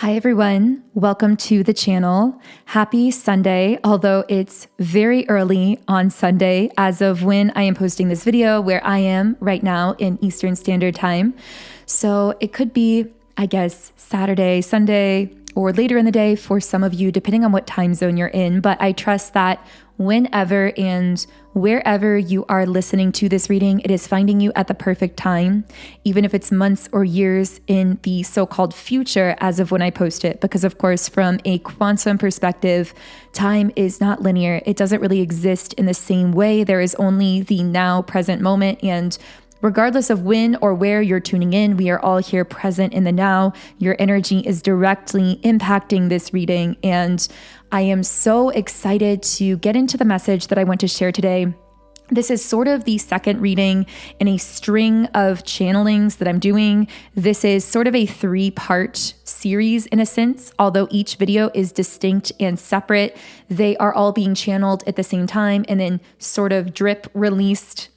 Hi everyone, welcome to the channel. Happy Sunday, although it's very early on Sunday as of when I am posting this video, where I am right now in Eastern Standard Time. So it could be, I guess, Saturday, Sunday, or later in the day for some of you, depending on what time zone you're in. But I trust that whenever and wherever you are listening to this reading, it is finding you at the perfect time, even if it's months or years in the so-called future as of when I post it. Because of course, from a quantum perspective, time is not linear. It doesn't really exist in the same way. There is only the now present moment, and regardless of when or where you're tuning in, we are all here present in the now. Your energy is directly impacting this reading, and I am so excited to get into the message that I want to share today. This is sort of the second reading in a string of channelings that I'm doing. This is sort of a 3-part series in a sense, although each video is distinct and separate. They are all being channeled at the same time and then sort of drip released,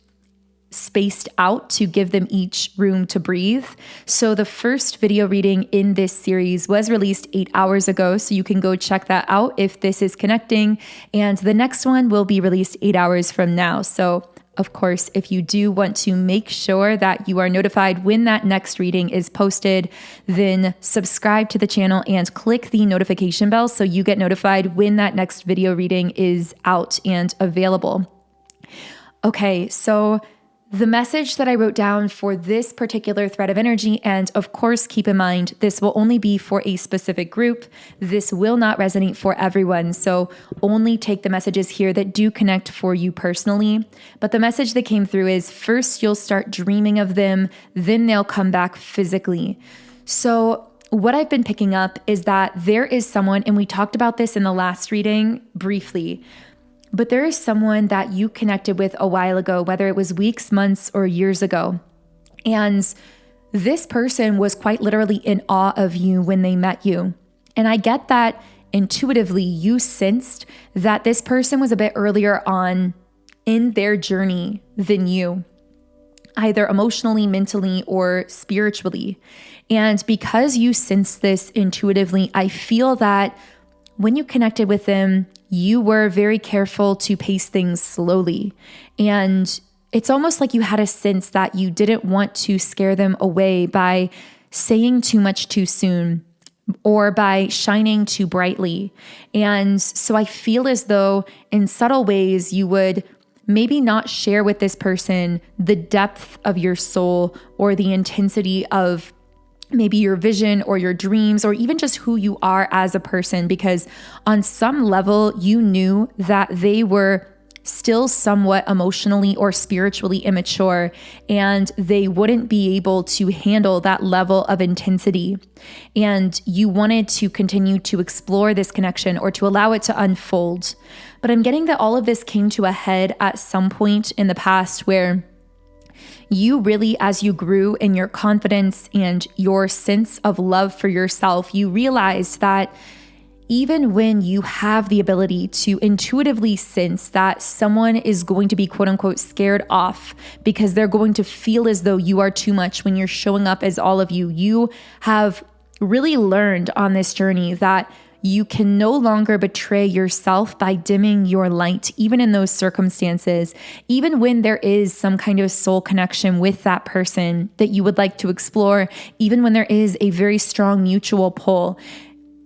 spaced out to give them each room to breathe. So the first video reading in this series was released 8 hours ago, so you can go check that out if this is connecting. And the next one will be released 8 hours from now. So of course, if you do want to make sure that you are notified when that next reading is posted, then subscribe to the channel and click the notification bell so you get notified when that next video reading is out and available. Okay, so the message that I wrote down for this particular thread of energy, and of course, keep in mind, this will only be for a specific group. This will not resonate for everyone. So only take the messages here that do connect for you personally. But the message that came through is first you'll start dreaming of them, then they'll come back physically. So what I've been picking up is that there is someone, and we talked about this in the last reading briefly, but there is someone that you connected with a while ago, whether it was weeks, months, or years ago. And this person was quite literally in awe of you when they met you. And I get that intuitively you sensed that this person was a bit earlier on in their journey than you, either emotionally, mentally, or spiritually. And because you sensed this intuitively, I feel that when you connected with them, you were very careful to pace things slowly. And it's almost like you had a sense that you didn't want to scare them away by saying too much too soon or by shining too brightly. And so I feel as though in subtle ways you would maybe not share with this person the depth of your soul or the intensity of maybe your vision or your dreams, or even just who you are as a person, because on some level you knew that they were still somewhat emotionally or spiritually immature, and they wouldn't be able to handle that level of intensity. And you wanted to continue to explore this connection or to allow it to unfold. But I'm getting that all of this came to a head at some point in the past where you really, as you grew in your confidence and your sense of love for yourself, you realized that even when you have the ability to intuitively sense that someone is going to be quote unquote scared off because they're going to feel as though you are too much when you're showing up as all of you, you have really learned on this journey that you can no longer betray yourself by dimming your light, even in those circumstances, even when there is some kind of soul connection with that person that you would like to explore, even when there is a very strong mutual pull.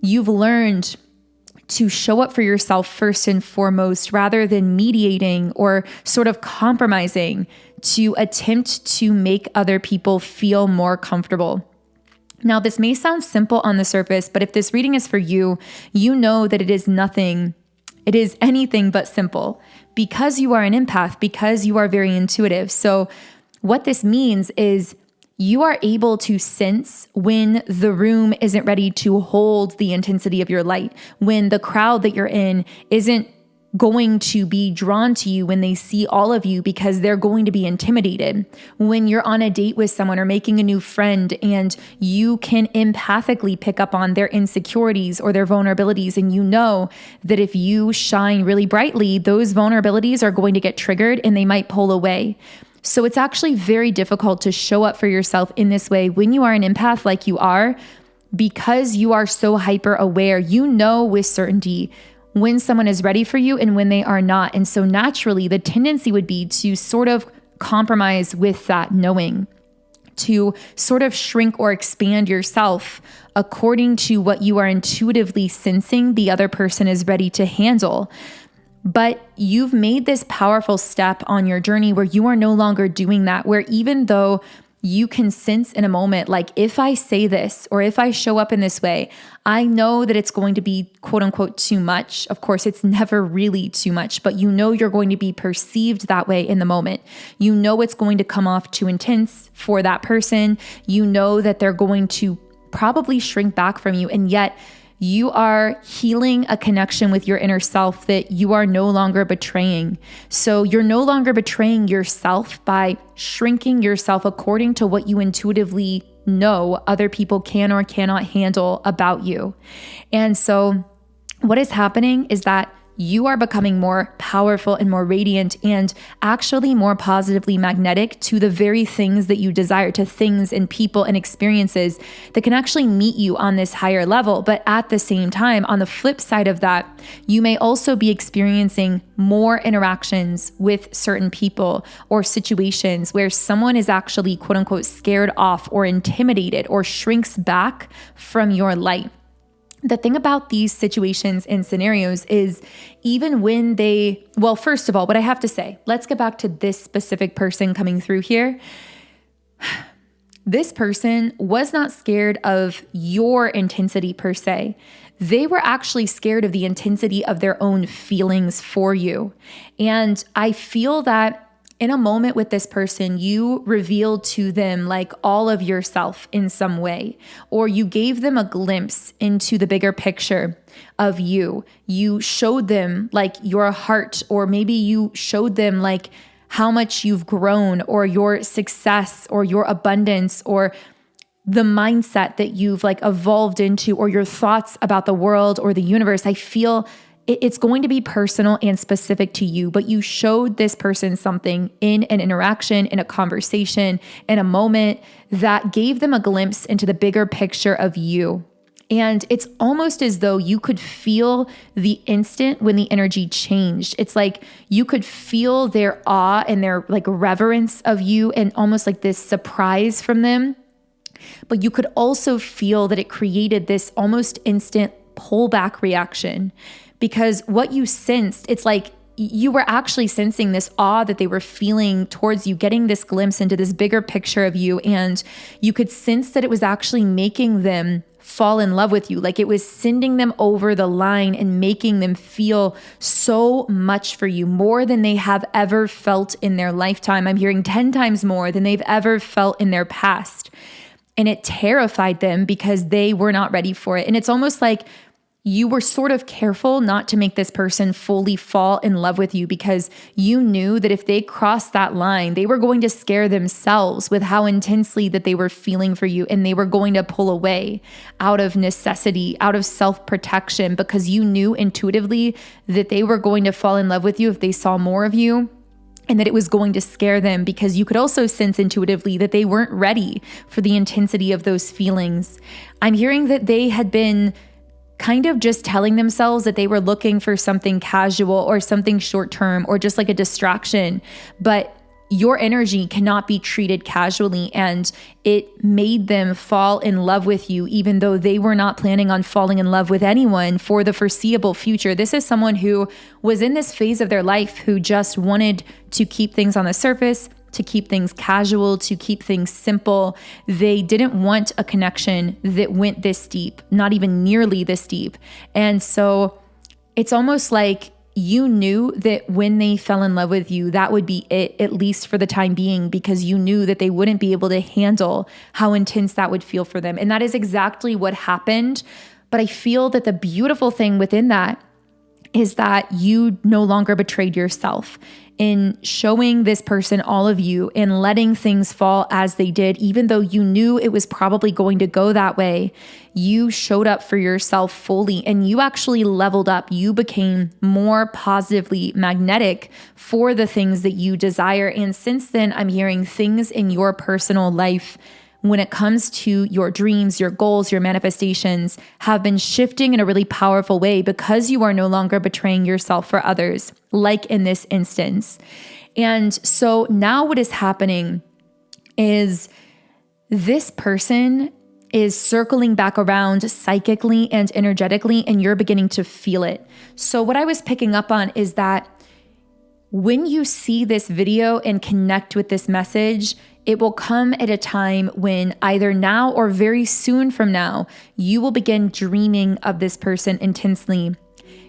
You've learned to show up for yourself first and foremost, rather than mediating or sort of compromising to attempt to make other people feel more comfortable. Now, this may sound simple on the surface, but if this reading is for you, you know that it is anything but simple, because you are an empath, because you are very intuitive. So what this means is you are able to sense when the room isn't ready to hold the intensity of your light, when the crowd that you're in isn't going to be drawn to you when they see all of you because they're going to be intimidated. When you're on a date with someone or making a new friend and you can empathically pick up on their insecurities or their vulnerabilities, and you know that if you shine really brightly, those vulnerabilities are going to get triggered and they might pull away. So it's actually very difficult to show up for yourself in this way when you are an empath like you are, because you are so hyper aware, you know with certainty when someone is ready for you and when they are not. And so naturally, the tendency would be to sort of compromise with that knowing, to sort of shrink or expand yourself according to what you are intuitively sensing the other person is ready to handle. But you've made this powerful step on your journey where you are no longer doing that, where even though you can sense in a moment, like, if I say this or if I show up in this way, I know that it's going to be quote unquote too much. Of course, it's never really too much, but you know you're going to be perceived that way in the moment. You know it's going to come off too intense for that person. You know that they're going to probably shrink back from you. And yet you are healing a connection with your inner self that you are no longer betraying. So you're no longer betraying yourself by shrinking yourself according to what you intuitively know other people can or cannot handle about you. And so what is happening is that you are becoming more powerful and more radiant and actually more positively magnetic to the very things that you desire, to things and people and experiences that can actually meet you on this higher level. But at the same time, on the flip side of that, you may also be experiencing more interactions with certain people or situations where someone is actually quote unquote scared off or intimidated or shrinks back from your light. The thing about these situations and scenarios is even when well, first of all, what I have to say, let's get back to this specific person coming through here. This person was not scared of your intensity per se. They were actually scared of the intensity of their own feelings for you. And I feel that in a moment with this person, you revealed to them like all of yourself in some way, or you gave them a glimpse into the bigger picture of you. You showed them like your heart, or maybe you showed them like how much you've grown, or your success, or your abundance, or the mindset that you've like evolved into, or your thoughts about the world or the universe. I feel it's going to be personal and specific to you, but you showed this person something in an interaction, in a conversation, in a moment that gave them a glimpse into the bigger picture of you. And it's almost as though you could feel the instant when the energy changed. It's like you could feel their awe and their like reverence of you and almost like this surprise from them. But you could also feel that it created this almost instant pullback reaction. Because what you sensed, it's like you were actually sensing this awe that they were feeling towards you, getting this glimpse into this bigger picture of you. And you could sense that it was actually making them fall in love with you. Like it was sending them over the line and making them feel so much for you, more than they have ever felt in their lifetime. I'm hearing 10 times more than they've ever felt in their past. And it terrified them because they were not ready for it. And it's almost like you were sort of careful not to make this person fully fall in love with you, because you knew that if they crossed that line, they were going to scare themselves with how intensely that they were feeling for you. And they were going to pull away out of necessity, out of self-protection, because you knew intuitively that they were going to fall in love with you if they saw more of you. And that it was going to scare them, because you could also sense intuitively that they weren't ready for the intensity of those feelings. I'm hearing that they had been kind of just telling themselves that they were looking for something casual or something short term or just like a distraction. But your energy cannot be treated casually, and it made them fall in love with you, even though they were not planning on falling in love with anyone for the foreseeable future. This is someone who was in this phase of their life who just wanted to keep things on the surface, to keep things casual, to keep things simple. They didn't want a connection that went this deep, not even nearly this deep. And so it's almost like you knew that when they fell in love with you, that would be it, at least for the time being, because you knew that they wouldn't be able to handle how intense that would feel for them. And that is exactly what happened. But I feel that the beautiful thing within that is that you no longer betrayed yourself in showing this person all of you and letting things fall as they did, even though you knew it was probably going to go that way. You showed up for yourself fully, and you actually leveled up. You became more positively magnetic for the things that you desire. And since then, I'm hearing things in your personal life when it comes to your dreams, your goals, your manifestations have been shifting in a really powerful way because you are no longer betraying yourself for others, like in this instance. And so now what is happening is this person is circling back around psychically and energetically, and you're beginning to feel it. So what I was picking up on is that when you see this video and connect with this message, it will come at a time when either now or very soon from now, you will begin dreaming of this person intensely.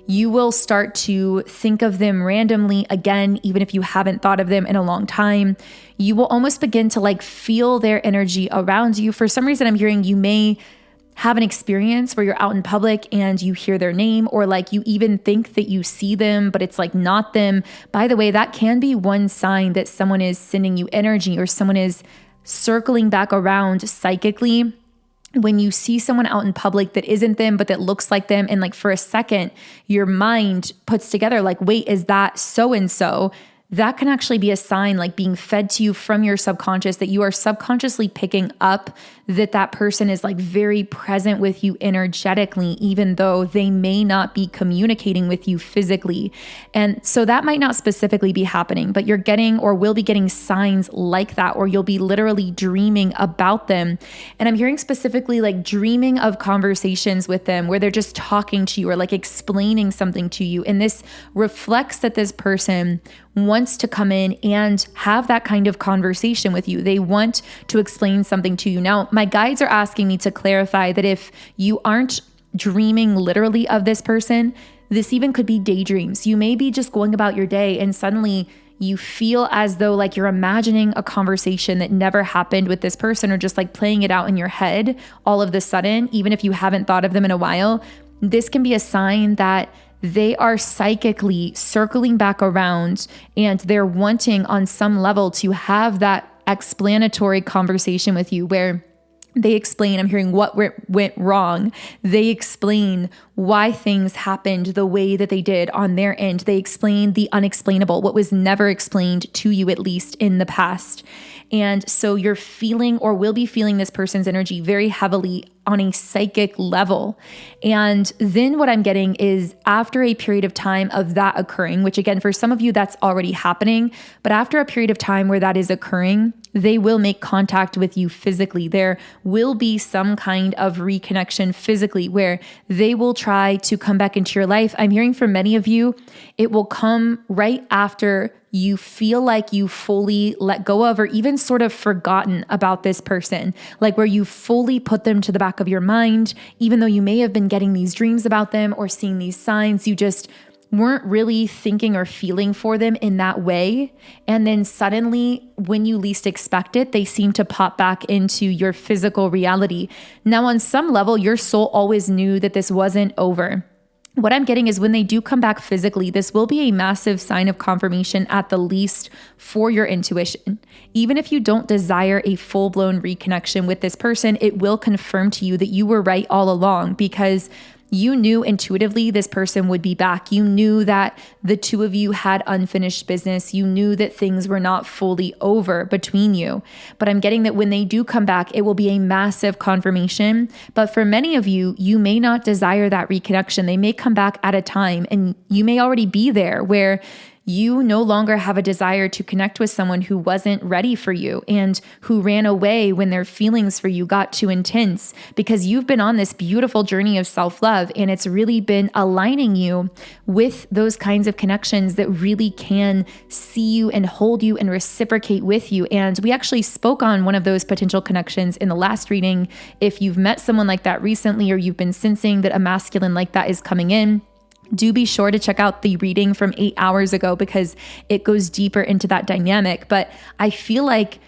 You will start to think of them randomly again, even if you haven't thought of them in a long time. You will almost begin to feel their energy around you. For some reason, I'm hearing you may have an experience where you're out in public and you hear their name, or you even think that you see them, but it's not them. By the way, that can be one sign that someone is sending you energy or someone is circling back around psychically. When you see someone out in public that isn't them, but that looks like them, and for a second, your mind puts together wait, is that so-and-so? That can actually be a sign being fed to you from your subconscious, that you are subconsciously picking up that person is very present with you energetically, even though they may not be communicating with you physically. And so that might not specifically be happening, but you're getting or will be getting signs like that, or you'll be literally dreaming about them. And I'm hearing specifically dreaming of conversations with them where they're just talking to you or explaining something to you. And this reflects that this person wants to come in and have that kind of conversation with you. They want to explain something to you. Now, my guides are asking me to clarify that if you aren't dreaming literally of this person, this even could be daydreams. You may be just going about your day and suddenly you feel as though you're imagining a conversation that never happened with this person, or just playing it out in your head all of the sudden, even if you haven't thought of them in a while. This can be a sign that they are psychically circling back around and they're wanting on some level to have that explanatory conversation with you where they explain, I'm hearing what went wrong. They explain why things happened the way that they did on their end. They explain the unexplainable, what was never explained to you, at least in the past. And so you're feeling or will be feeling this person's energy very heavily on a psychic level. And then what I'm getting is after a period of time of that occurring, which again, for some of you, that's already happening, but after a period of time where that is occurring, they will make contact with you physically. There will be some kind of reconnection physically where they will try to come back into your life. I'm hearing from many of you, it will come right after you feel like you fully let go of or even sort of forgotten about this person, where you fully put them to the back of your mind, even though you may have been getting these dreams about them or seeing these signs, you just weren't really thinking or feeling for them in that way. And then suddenly, when you least expect it, they seem to pop back into your physical reality. Now, on some level, your soul always knew that this wasn't over. What I'm getting is when they do come back physically, this will be a massive sign of confirmation at the least for your intuition. Even if you don't desire a full-blown reconnection with this person, it will confirm to you that you were right all along, because you knew intuitively this person would be back. You knew that the two of you had unfinished business. You knew that things were not fully over between you. But I'm getting that when they do come back, it will be a massive confirmation. But for many of you, you may not desire that reconnection. They may come back at a time, and you may already be there where you no longer have a desire to connect with someone who wasn't ready for you and who ran away when their feelings for you got too intense, because you've been on this beautiful journey of self-love, and it's really been aligning you with those kinds of connections that really can see you and hold you and reciprocate with you. And we actually spoke on one of those potential connections in the last reading. If you've met someone like that recently, or you've been sensing that a masculine like that is coming in, do be sure to check out the reading from 8 hours ago, because it goes deeper into that dynamic. But I feel like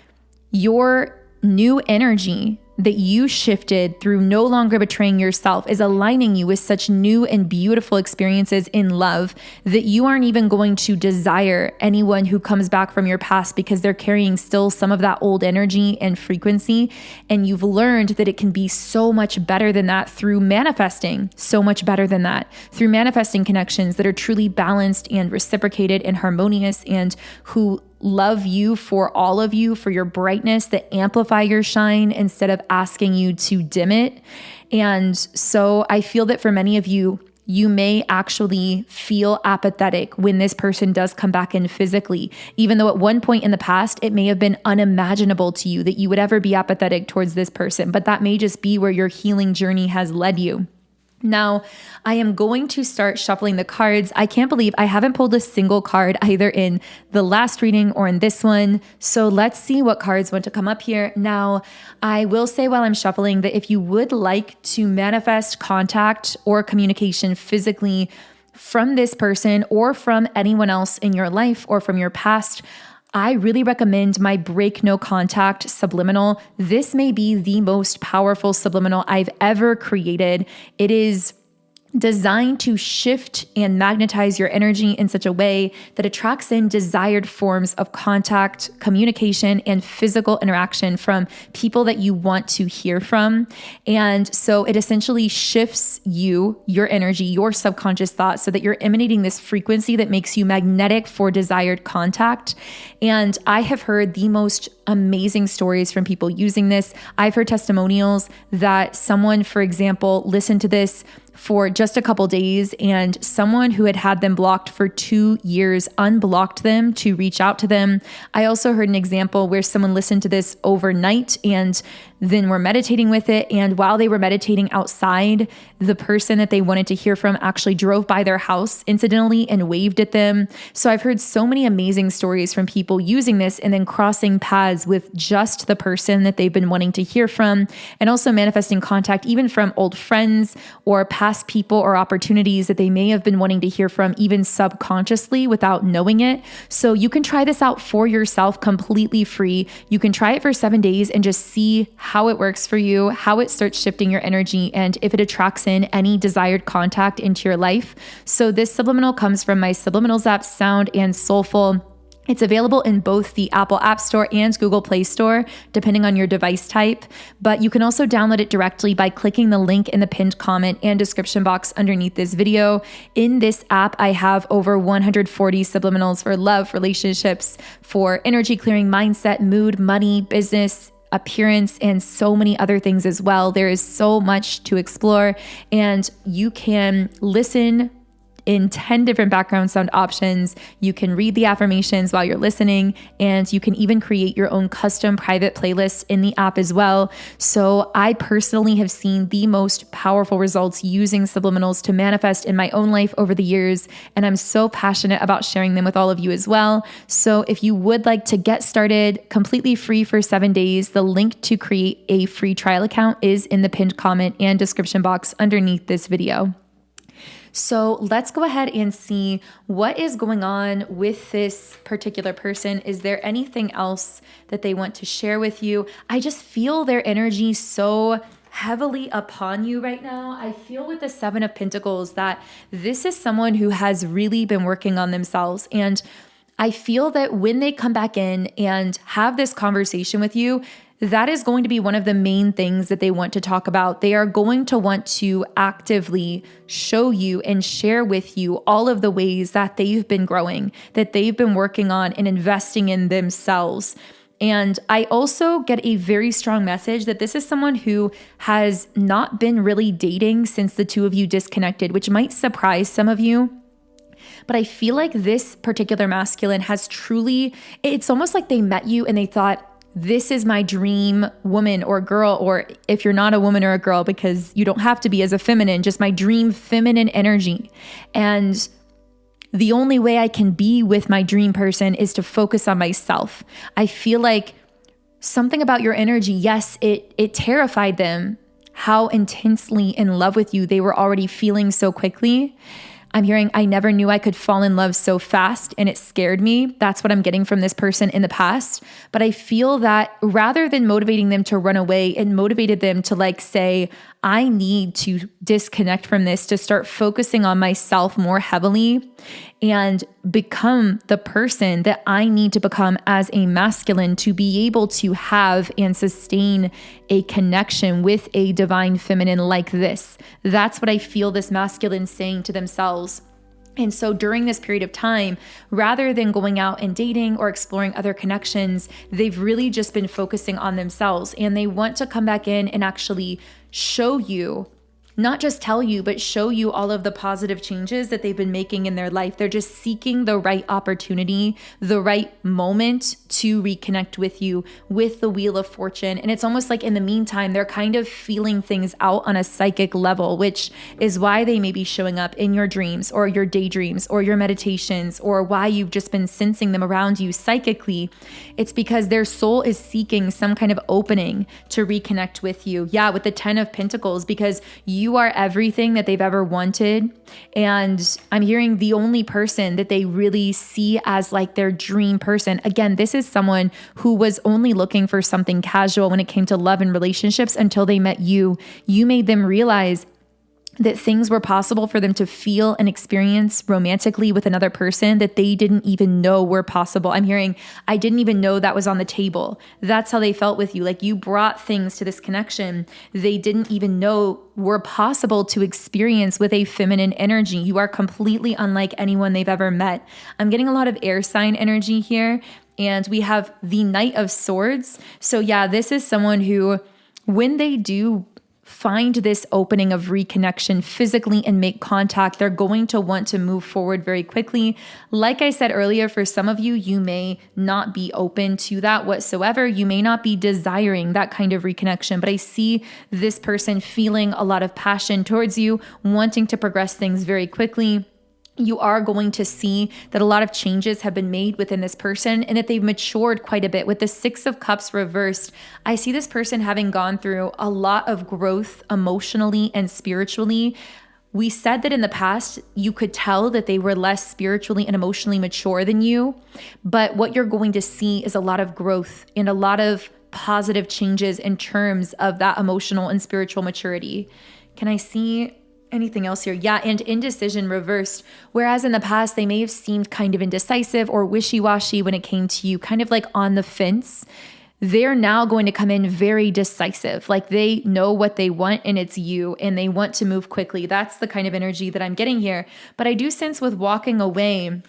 your new energy that you shifted through no longer betraying yourself is aligning you with such new and beautiful experiences in love that you aren't even going to desire anyone who comes back from your past, because they're carrying still some of that old energy and frequency. And you've learned that it can be so much better than that through manifesting, so much better than that through manifesting connections that are truly balanced and reciprocated and harmonious, and who love you for all of you, for your brightness, that amplify your shine instead of asking you to dim it. And so I feel that for many of you, you may actually feel apathetic when this person does come back in physically, even though at one point in the past, it may have been unimaginable to you that you would ever be apathetic towards this person, but that may just be where your healing journey has led you. Now, I am going to start shuffling the cards. I can't believe I haven't pulled a single card either in the last reading or in this one. So let's see what cards want to come up here. Now, I will say while I'm shuffling that if you would like to manifest contact or communication physically from this person or from anyone else in your life or from your past, I really recommend my Break No Contact subliminal. This may be the most powerful subliminal I've ever created. It is designed to shift and magnetize your energy in such a way that attracts in desired forms of contact, communication, and physical interaction from people that you want to hear from. And so it essentially shifts you, your energy, your subconscious thoughts, so that you're emanating this frequency that makes you magnetic for desired contact. And I have heard the most amazing stories from people using this. I've heard testimonials that someone, for example, listened to this for just a couple days, and someone who had had them blocked for 2 years unblocked them to reach out to them. I also heard an example where someone listened to this overnight and then were meditating with it. And while they were meditating outside, the person that they wanted to hear from actually drove by their house incidentally and waved at them. So I've heard so many amazing stories from people using this and then crossing paths with just the person that they've been wanting to hear from, and also manifesting contact even from old friends or past people or opportunities that they may have been wanting to hear from, even subconsciously without knowing it. So you can try this out for yourself completely free. You can try it for 7 days and just see how it works for you, how it starts shifting your energy, and if it attracts in any desired contact into your life. So this subliminal comes from my Subliminals app, Sound and Soulful. It's available in both the Apple App Store and Google Play Store, depending on your device type. But you can also download it directly by clicking the link in the pinned comment and description box underneath this video. In this app, I have over 140 subliminals for love, relationships, for energy clearing, mindset, mood, money, business, appearance, and so many other things as well. There is so much to explore, and you can listen in 10 different background sound options. You can read the affirmations while you're listening, and you can even create your own custom private playlists in the app as well. So I personally have seen the most powerful results using subliminals to manifest in my own life over the years, and I'm so passionate about sharing them with all of you as well. So if you would like to get started completely free for 7 days, the link to create a free trial account is in the pinned comment and description box underneath this video. So let's go ahead and see what is going on with this particular person. Is there anything else that they want to share with you? I just feel their energy so heavily upon you right now. I feel with the 7 of Pentacles that this is someone who has really been working on themselves. And I feel that when they come back in and have this conversation with you, that is going to be one of the main things that they want to talk about. They are going to want to actively show you and share with you all of the ways that they've been growing, that they've been working on and investing in themselves. And I also get a very strong message that this is someone who has not been really dating since the two of you disconnected, which might surprise some of you. But I feel like this particular masculine has truly, it's almost like they met you and they thought, this is my dream woman or girl, or if you're not a woman or a girl, because you don't have to be as a feminine, just my dream feminine energy. And the only way I can be with my dream person is to focus on myself. I feel like something about your energy, yes, it terrified them how intensely in love with you they were already feeling so quickly. I'm hearing, I never knew I could fall in love so fast, and it scared me. That's what I'm getting from this person in the past. But I feel that rather than motivating them to run away, it motivated them to say, I need to disconnect from this, to start focusing on myself more heavily and become the person that I need to become as a masculine to be able to have and sustain a connection with a divine feminine like this. That's what I feel this masculine saying to themselves. And so during this period of time, rather than going out and dating or exploring other connections, they've really just been focusing on themselves, and they want to come back in and actually show you, not just tell you, but show you all of the positive changes that they've been making in their life. They're just seeking the right opportunity, the right moment to reconnect with you with the Wheel of Fortune. And it's almost like in the meantime, they're kind of feeling things out on a psychic level, which is why they may be showing up in your dreams or your daydreams or your meditations, or why you've just been sensing them around you psychically. It's because their soul is seeking some kind of opening to reconnect with you. Yeah, with the 10 of Pentacles, because you are everything that they've ever wanted. And I'm hearing the only person that they really see as like their dream person. Again, this is someone who was only looking for something casual when it came to love and relationships until they met you. You made them realize that things were possible for them to feel and experience romantically with another person that they didn't even know were possible. I'm hearing, I didn't even know that was on the table. That's how they felt with you. Like you brought things to this connection they didn't even know were possible to experience with a feminine energy. You are completely unlike anyone they've ever met. I'm getting a lot of air sign energy here. And we have the Knight of Swords. So yeah, this is someone who, when they do find this opening of reconnection physically and make contact, they're going to want to move forward very quickly. Like I said earlier, for some of you, you may not be open to that whatsoever. You may not be desiring that kind of reconnection, but I see this person feeling a lot of passion towards you, wanting to progress things very quickly. You are going to see that a lot of changes have been made within this person and that they've matured quite a bit. With the 6 of Cups reversed, I see this person having gone through a lot of growth emotionally and spiritually. We said that in the past, you could tell that they were less spiritually and emotionally mature than you. But what you're going to see is a lot of growth and a lot of positive changes in terms of that emotional and spiritual maturity. Can I see anything else here? Yeah, and indecision reversed. Whereas in the past, they may have seemed kind of indecisive or wishy-washy when it came to you, kind of like on the fence. They're now going to come in very decisive. Like they know what they want and it's you, and they want to move quickly. That's the kind of energy that I'm getting here. But I do sense with walking away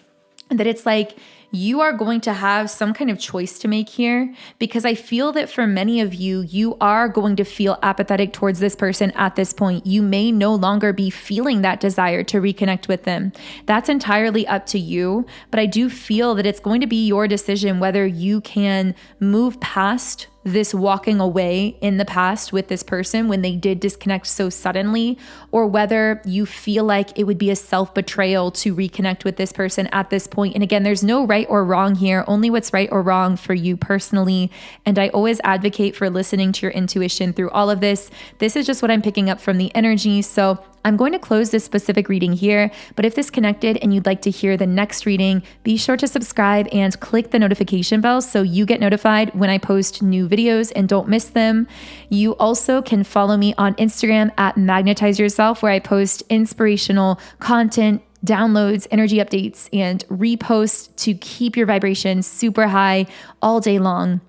that it's like you are going to have some kind of choice to make here, because I feel that for many of you, you are going to feel apathetic towards this person at this point. You may no longer be feeling that desire to reconnect with them. That's entirely up to you, but I do feel that it's going to be your decision whether you can move past this walking away in the past with this person when they did disconnect so suddenly, or whether you feel like it would be a self-betrayal to reconnect with this person at this point. And again, there's no right or wrong here, only what's right or wrong for you personally. And I always advocate for listening to your intuition through all of this. This is just what I'm picking up from the energy. So I'm going to close this specific reading here, but if this connected and you'd like to hear the next reading, be sure to subscribe and click the notification bell so you get notified when I post new videos and don't miss them. You also can follow me on Instagram at Magnetize Yourself, where I post inspirational content, downloads, energy updates, and reposts to keep your vibration super high all day long.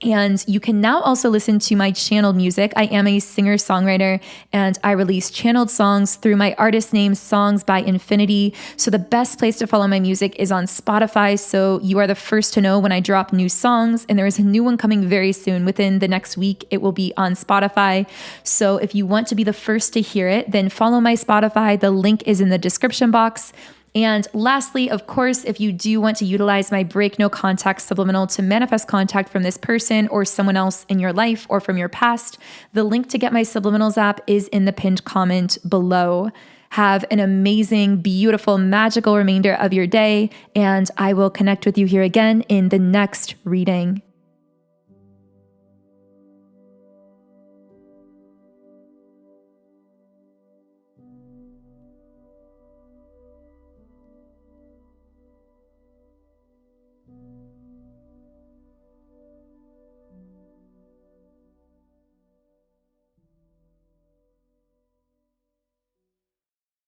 And you can now also listen to my channeled music. I am a singer-songwriter, and I release channeled songs through my artist name, Songs by Infinity. So the best place to follow my music is on Spotify, so you are the first to know when I drop new songs. And there is a new one coming very soon. Within the next week, it will be on Spotify. So if you want to be the first to hear it, then follow my Spotify. The link is in the description box. And lastly, of course, if you do want to utilize my Break No Contact subliminal to manifest contact from this person or someone else in your life or from your past, the link to get my Subliminals app is in the pinned comment below. Have an amazing, beautiful, magical remainder of your day, and I will connect with you here again in the next reading.